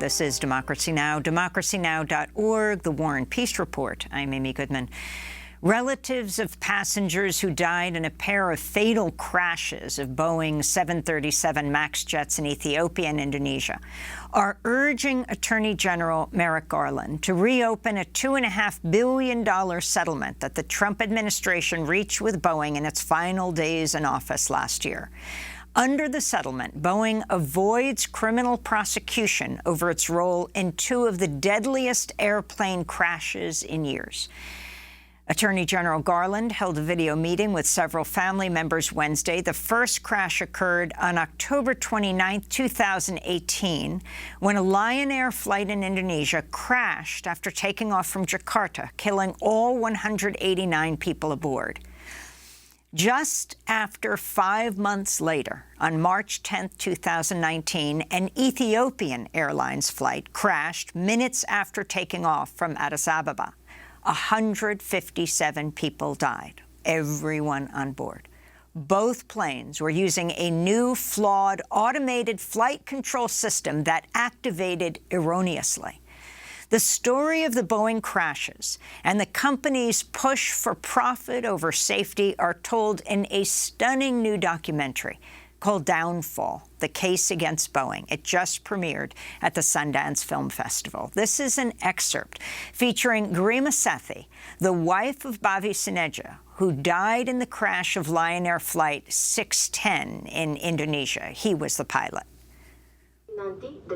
This is Democracy Now!, democracynow.org, The War and Peace Report. I'm Amy Goodman. Relatives of passengers who died in a pair of fatal crashes of Boeing 737 MAX jets in Ethiopia and Indonesia are urging Attorney General Merrick Garland to reopen a $2.5 billion settlement that the Trump administration reached with Boeing in its final days in office last year. Under the settlement, Boeing avoids criminal prosecution over its role in two of the deadliest airplane crashes in years. Attorney General Garland held a video meeting with several family members Wednesday. The first crash occurred on October 29, 2018, when a Lion Air flight in Indonesia crashed after taking off from Jakarta, killing all 189 people aboard. Just after 5 months later, on March 10, 2019, an Ethiopian Airlines flight crashed minutes after taking off from Addis Ababa. 157 people died, everyone on board. Both planes were using a new, flawed, automated flight control system that activated erroneously. The story of the Boeing crashes and the company's push for profit over safety are told in a stunning new documentary called Downfall, The Case Against Boeing. It just premiered at the Sundance Film Festival. This is an excerpt featuring Garima Sethi, the wife of Bavi Sineja, who died in the crash of Lion Air Flight 610 in Indonesia. He was the pilot.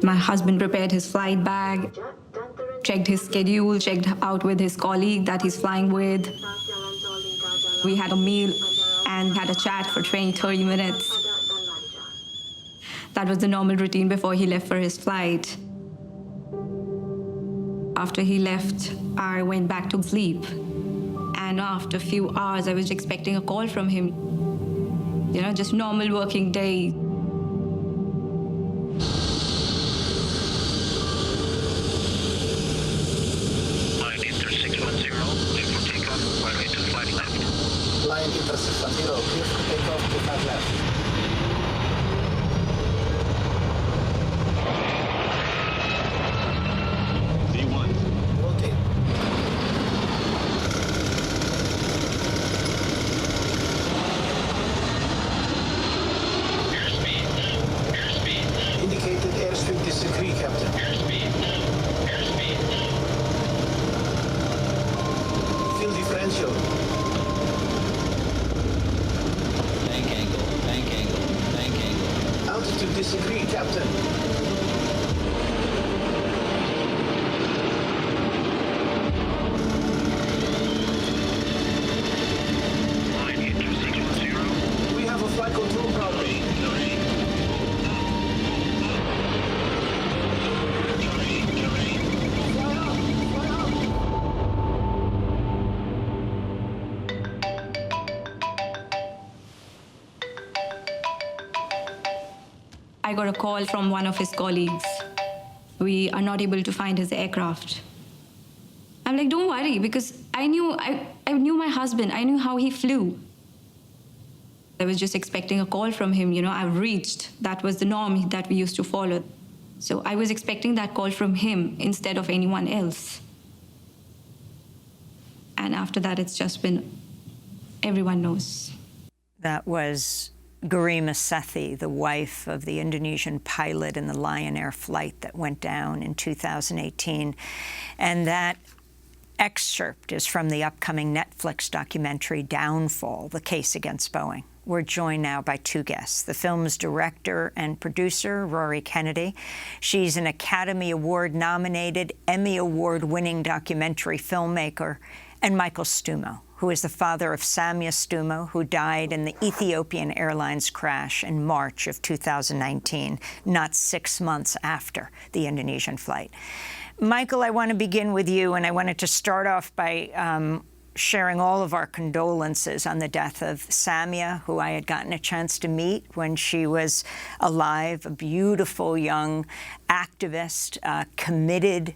My husband prepared his flight bag, checked his schedule, checked out with his colleague that he's flying with. We had a meal and had a chat for 20-30 minutes. That was the normal routine before he left for his flight. After he left, I went back to sleep. And after a few hours, I was expecting a call from him. You know, just normal working day. Line Inter 610, clear for takeoff, runway 25 left. Line Inter 610, clear for takeoff, 25 left. Disagree, Captain. Line Inter 610. We have a flight control problem. I got a call from one of his colleagues. We are not able to find his aircraft. I'm like, don't worry, because I knew my husband. I knew how he flew. I was just expecting a call from him. You know, I've reached. That was the norm that we used to follow. So I was expecting that call from him instead of anyone else. And after that, it's just been, everyone knows. That was Garima Sethi, the wife of the Indonesian pilot in the Lion Air flight that went down in 2018. And that excerpt is from the upcoming Netflix documentary Downfall, The Case Against Boeing. We're joined now by two guests, the film's director and producer, Rory Kennedy. She's an Academy Award-nominated, Emmy Award-winning documentary filmmaker, and Michael Stumo, who is the father of Samya Stumo, who died in the Ethiopian Airlines crash in March of 2019, not 6 months after the Indonesian flight. Michael, I want to begin with you, and I wanted to start off by sharing all of our condolences on the death of Samya, who I had gotten a chance to meet when she was alive, a beautiful young activist, committed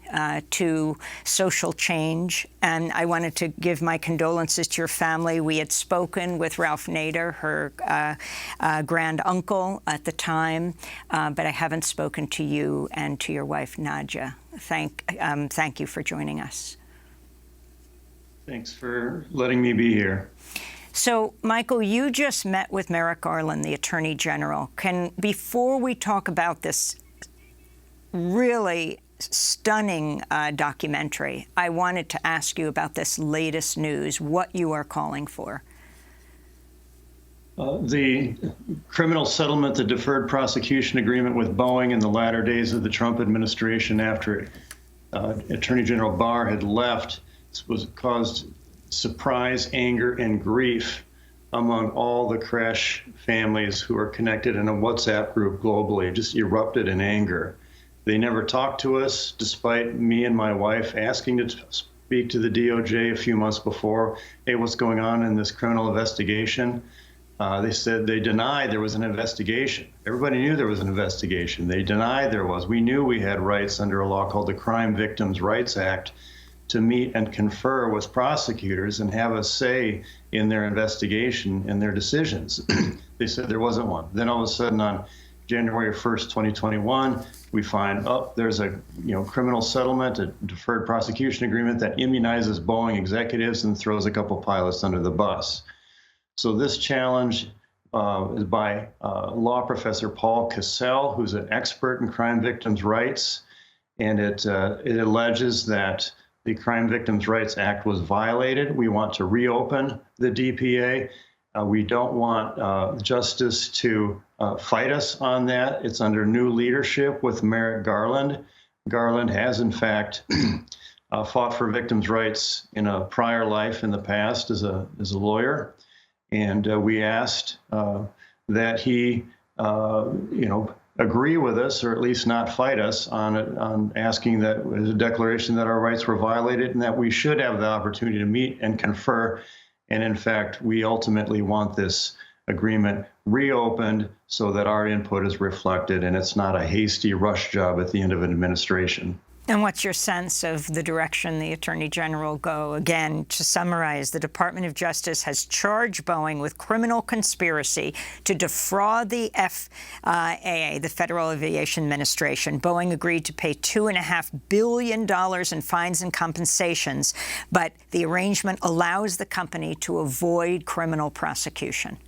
to social change. And I wanted to give my condolences to your family. We had spoken with Ralph Nader, her grand uncle at the time, but I haven't spoken to you and to your wife, Nadja. Thank you for joining us. Thanks for letting me be here. So, Michael, you just met with Merrick Garland, the Attorney General. Before we talk about this really stunning documentary, I wanted to ask you about this latest news, what you are calling for. The criminal settlement, the deferred prosecution agreement with Boeing in the latter days of the Trump administration after Attorney General Barr had left, was caused surprise, anger, and grief among all the crash families who are connected in a WhatsApp group globally, just erupted in anger. They never talked to us, despite me and my wife asking to speak to the DOJ a few months before. Hey, what's going on in this criminal investigation? They said they denied there was an investigation. Everybody knew there was an investigation. They denied there was. We knew we had rights under a law called the Crime Victims' Rights Act to meet and confer with prosecutors and have a say in their investigation and their decisions. They said there wasn't one. Then all of a sudden on January 1st, 2021, we find, there's a criminal settlement, a deferred prosecution agreement that immunizes Boeing executives and throws a couple pilots under the bus. So this challenge is by law professor Paul Cassell, who's an expert in crime victims' rights, and it alleges that the Crime Victims' Rights Act was violated. We want to reopen the DPA. We don't want justice to fight us on that. It's under new leadership with Merrick Garland. Garland has, in fact, fought for victims' rights in a prior life in the past as a lawyer. And we asked that he, agree with us, or at least not fight us on asking that a declaration that our rights were violated and that we should have the opportunity to meet and confer. And in fact, we ultimately want this agreement reopened so that our input is reflected and it's not a hasty rush job at the end of an administration. And what's your sense of the direction the Attorney General go? Again, to summarize, the Department of Justice has charged Boeing with criminal conspiracy to defraud the FAA, the Federal Aviation Administration. Boeing agreed to pay $2.5 billion in fines and compensations, but the arrangement allows the company to avoid criminal prosecution.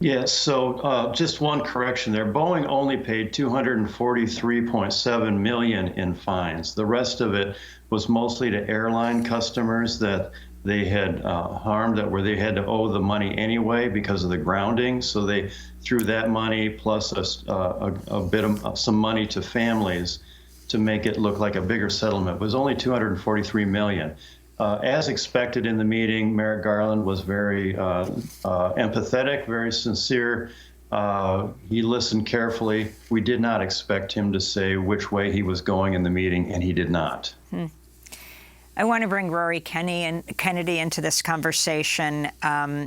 Yes, so just one correction there. Boeing only paid $243.7 million in fines. The rest of it was mostly to airline customers that they had harmed, where they had to owe the money anyway because of the grounding. So they threw that money plus a bit of some money to families to make it look like a bigger settlement. It was only $243 million. As expected in the meeting, Merrick Garland was very empathetic, very sincere. He listened carefully. We did not expect him to say which way he was going in the meeting, and he did not. I want to bring Rory Kennedy into this conversation.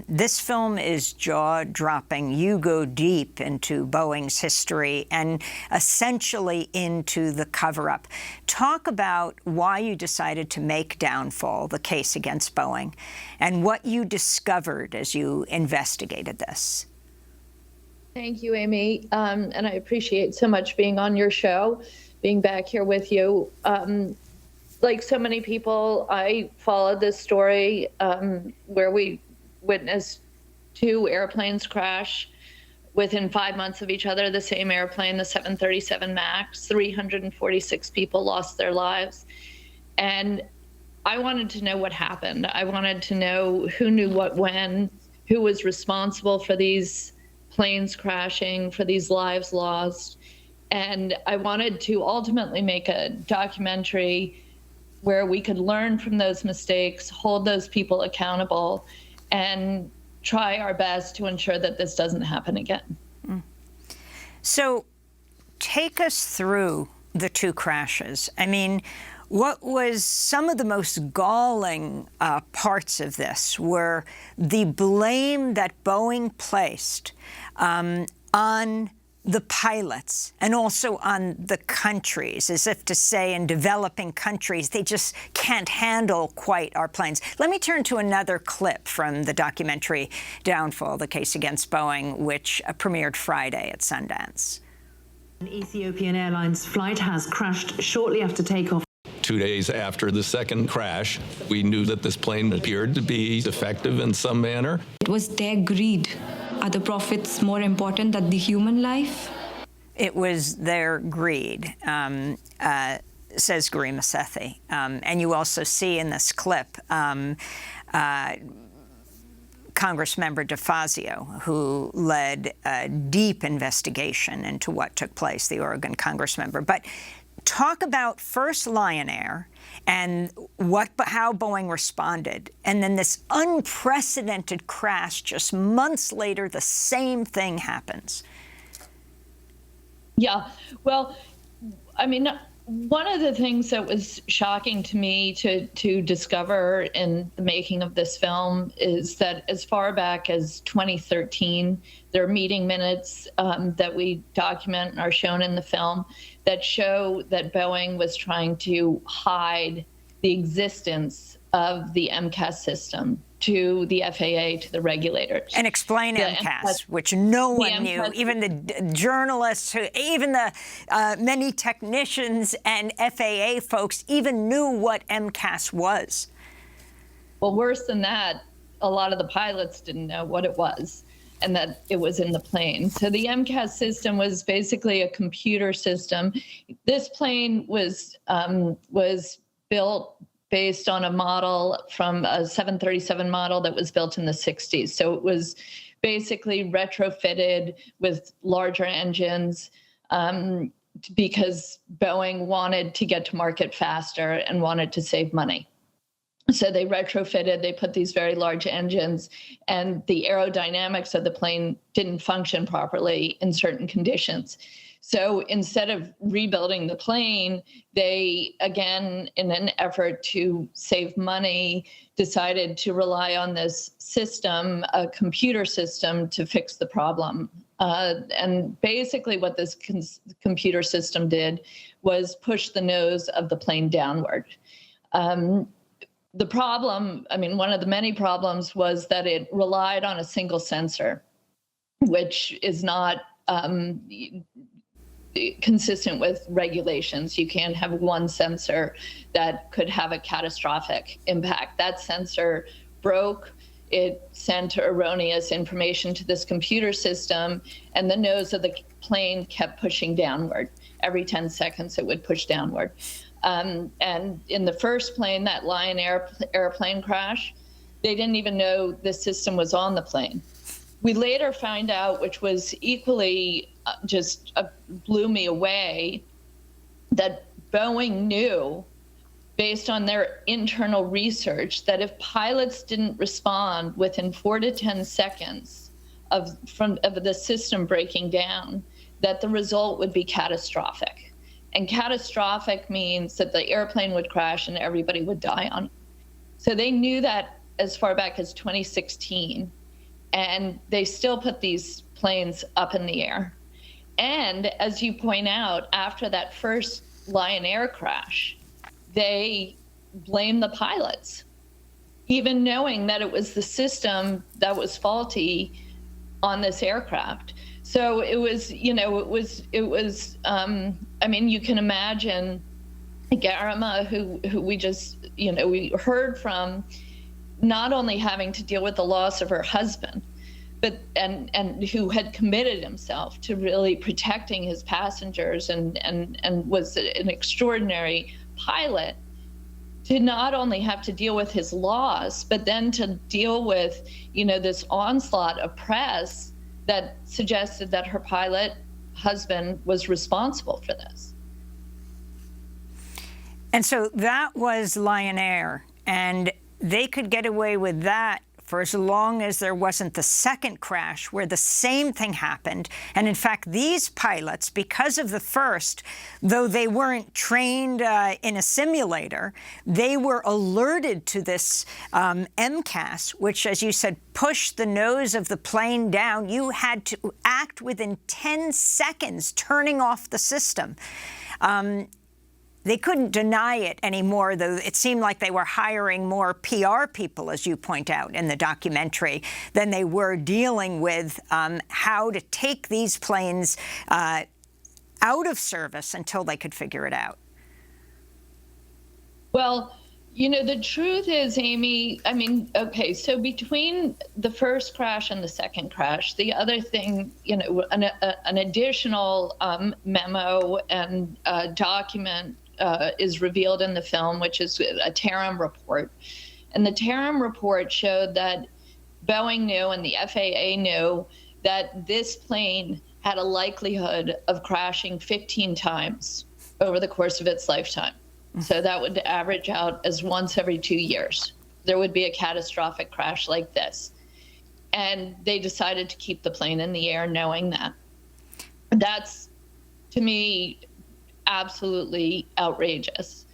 This film is jaw-dropping. You go deep into Boeing's history and essentially into the cover-up. Talk about why you decided to make Downfall, the case against Boeing, and what you discovered as you investigated this. Thank you, Amy. And I appreciate so much being on your show, being back here with you. Like so many people, I followed this story where we witnessed two airplanes crash within 5 months of each other, the same airplane, the 737 MAX. 346 people lost their lives. And I wanted to know what happened. I wanted to know who knew what when, who was responsible for these planes crashing, for these lives lost. And I wanted to ultimately make a documentary where we could learn from those mistakes, hold those people accountable, and try our best to ensure that this doesn't happen again. So take us through the two crashes. I mean, What was some of the most galling parts of this were the blame that Boeing placed on the pilots and also on the countries, as if to say in developing countries, they just can't handle quite our planes. Let me turn to another clip from the documentary Downfall, the Case Against Boeing, which premiered Friday at Sundance. An Ethiopian Airlines flight has crashed shortly after takeoff. 2 days after the second crash, we knew that this plane appeared to be defective in some manner. It was their greed. Are the profits more important than the human life? It was their greed, says Garima Sethi. And you also see in this clip Congressmember DeFazio, who led a deep investigation into what took place, the Oregon Congressmember. But talk about first Lion Air and how Boeing responded, and then this unprecedented crash just months later, the same thing happens. Yeah, well, I mean, one of the things that was shocking to me to discover in the making of this film is that as far back as 2013, there are meeting minutes that we document and are shown in the film that show that Boeing was trying to hide the existence of the MCAS system to the FAA, to the regulators. And explain MCAS, which no one knew, even the journalists, even the many technicians and FAA folks even knew what MCAS was. Well, worse than that, a lot of the pilots didn't know what it was and that it was in the plane. So the MCAS system was basically a computer system. This plane was built based on a model from a 737 model that was built in the 60s. So it was basically retrofitted with larger engines because Boeing wanted to get to market faster and wanted to save money. So they retrofitted, they put these very large engines, and the aerodynamics of the plane didn't function properly in certain conditions. So instead of rebuilding the plane, they, again, in an effort to save money, decided to rely on this system, a computer system, to fix the problem. And basically what this computer system did was push the nose of the plane downward. The problem, I mean, one of the many problems was that it relied on a single sensor, which is not consistent with regulations. You can't have one sensor that could have a catastrophic impact. That sensor broke. It sent erroneous information to this computer system, and the nose of the plane kept pushing downward. Every 10 seconds, it would push downward. And in the first plane, that Lion Air airplane crash, they didn't even know the system was on the plane. We later found out, which was equally blew me away, that Boeing knew, based on their internal research, that if pilots didn't respond within 4 to 10 seconds of the system breaking down, that the result would be catastrophic. And catastrophic means that the airplane would crash and everybody would die on it. So they knew that as far back as 2016, and they still put these planes up in the air. And as you point out, after that first Lion Air crash, they blamed the pilots, even knowing that it was the system that was faulty on this aircraft. So it was, I mean, you can imagine Garima, who we just, we heard from, not only having to deal with the loss of her husband, but and who had committed himself to really protecting his passengers and was an extraordinary pilot, to not only have to deal with his loss, but then to deal with, this onslaught of press that suggested that her pilot husband was responsible for this. And so that was Lion Air, and they could get away with that for as long as there wasn't the second crash where the same thing happened. And in fact, these pilots, because of the first, though they weren't trained in a simulator, they were alerted to this MCAS, which, as you said, pushed the nose of the plane down. You had to act within 10 seconds, turning off the system. They couldn't deny it anymore, though it seemed like they were hiring more PR people, as you point out in the documentary, than they were dealing with how to take these planes out of service until they could figure it out. Well, you know, the truth is, Amy, I mean, okay, so between the first crash and the second crash, the other thing, you know, an additional memo and document is revealed in the film, which is a Tarim report. And the Tarim report showed that Boeing knew and the FAA knew that this plane had a likelihood of crashing 15 times over the course of its lifetime. So that would average out as once every 2 years. There would be a catastrophic crash like this. And they decided to keep the plane in the air knowing that. That's, to me, absolutely outrageous.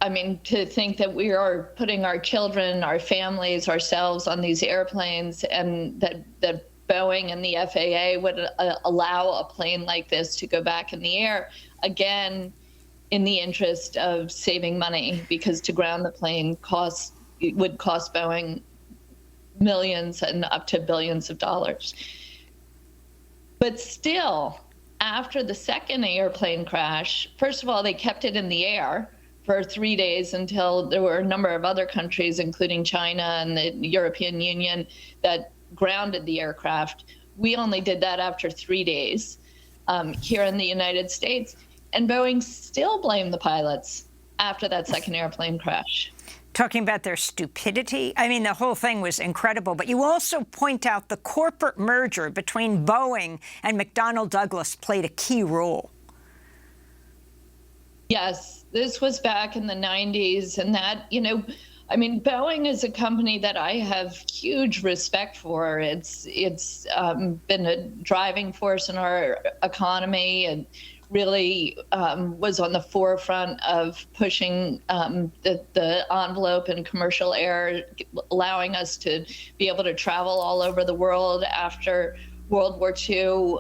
I mean, to think that we are putting our children, our families, ourselves on these airplanes, and that Boeing and the FAA would allow a plane like this to go back in the air, again, in the interest of saving money, because to ground the plane would cost Boeing millions and up to billions of dollars. But still, after the second airplane crash, first of all, they kept it in the air for 3 days until there were a number of other countries, including China and the European Union, that grounded the aircraft. We only did that after 3 days here in the United States. And Boeing still blamed the pilots after that second airplane crash. Talking about their stupidity, I mean, the whole thing was incredible. But you also point out the corporate merger between Boeing and McDonnell Douglas played a key role. Yes, this was back in the 90s. And that, you know, I mean, Boeing is a company that I have huge respect for. It's been a driving force in our economy and really was on the forefront of pushing the envelope in commercial air, allowing us to be able to travel all over the world after World War II.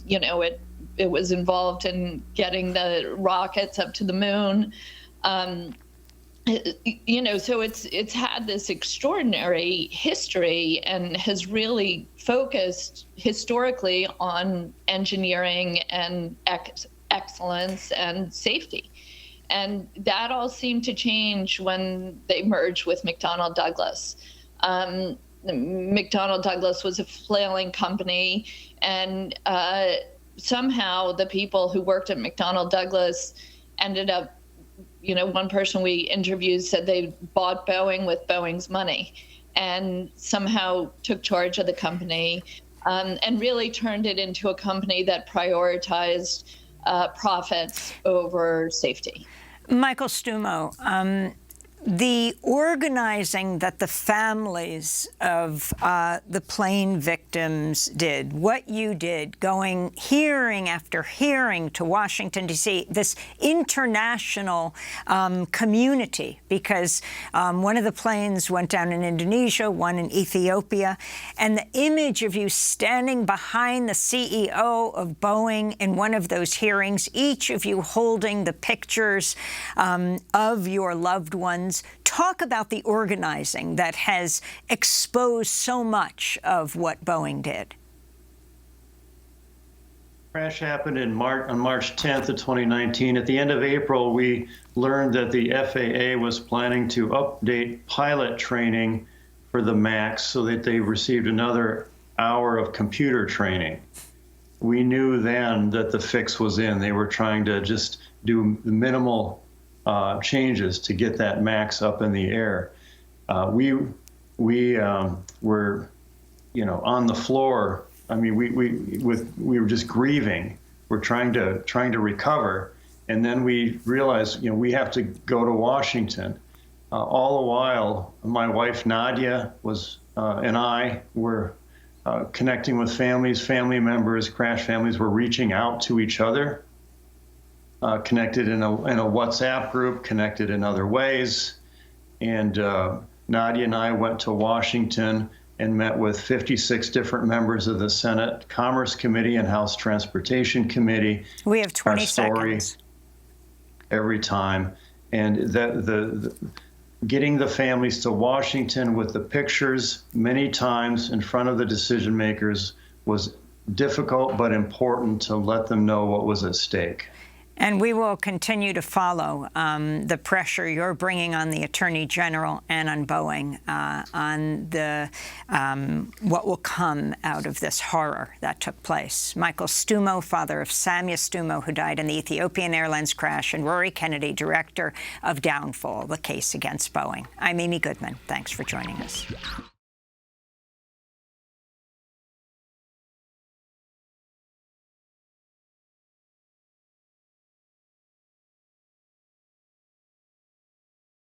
You know, it was involved in getting the rockets up to the moon. You know, so it's had this extraordinary history and has really focused historically on engineering and excellence and safety. And that all seemed to change when they merged with McDonnell Douglas. McDonnell Douglas was a flailing company, and somehow the people who worked at McDonnell Douglas ended up, you know, one person we interviewed said they bought Boeing with Boeing's money and somehow took charge of the company and really turned it into a company that prioritized profits over safety. Michael Stumo, the organizing that the families of the plane victims did, what you did, going hearing after hearing to Washington, D.C., this international community, because one of the planes went down in Indonesia, one in Ethiopia, and the image of you standing behind the CEO of Boeing in one of those hearings, each of you holding the pictures of your loved ones. Talk about the organizing that has exposed so much of what Boeing did. Crash happened on March 10th of 2019. At the end of April, we learned that the FAA was planning to update pilot training for the MAX so that they received another hour of computer training. We knew then that the fix was in. They were trying to just do minimal changes to get that MAX up in the air. We were, you know, on the floor. I mean, we were just grieving. We're trying to recover, and then we realized, you know, we have to go to Washington, All the while, my wife Nadia and I were connecting with families, family members, crash families were reaching out to each other, connected in a WhatsApp group, connected in other ways. And Nadia and I went to Washington and met with 56 different members of the Senate Commerce Committee and House Transportation Committee. We have 20 seconds. Every time. And getting the families to Washington with the pictures many times in front of the decision makers was difficult but important to let them know what was at stake. And we will continue to follow the pressure you're bringing on the Attorney General and on Boeing on what will come out of this horror that took place. Michael Stumo, father of Samya Stumo, who died in the Ethiopian Airlines crash, and Rory Kennedy, director of Downfall, the Case Against Boeing. I'm Amy Goodman. Thanks for joining us.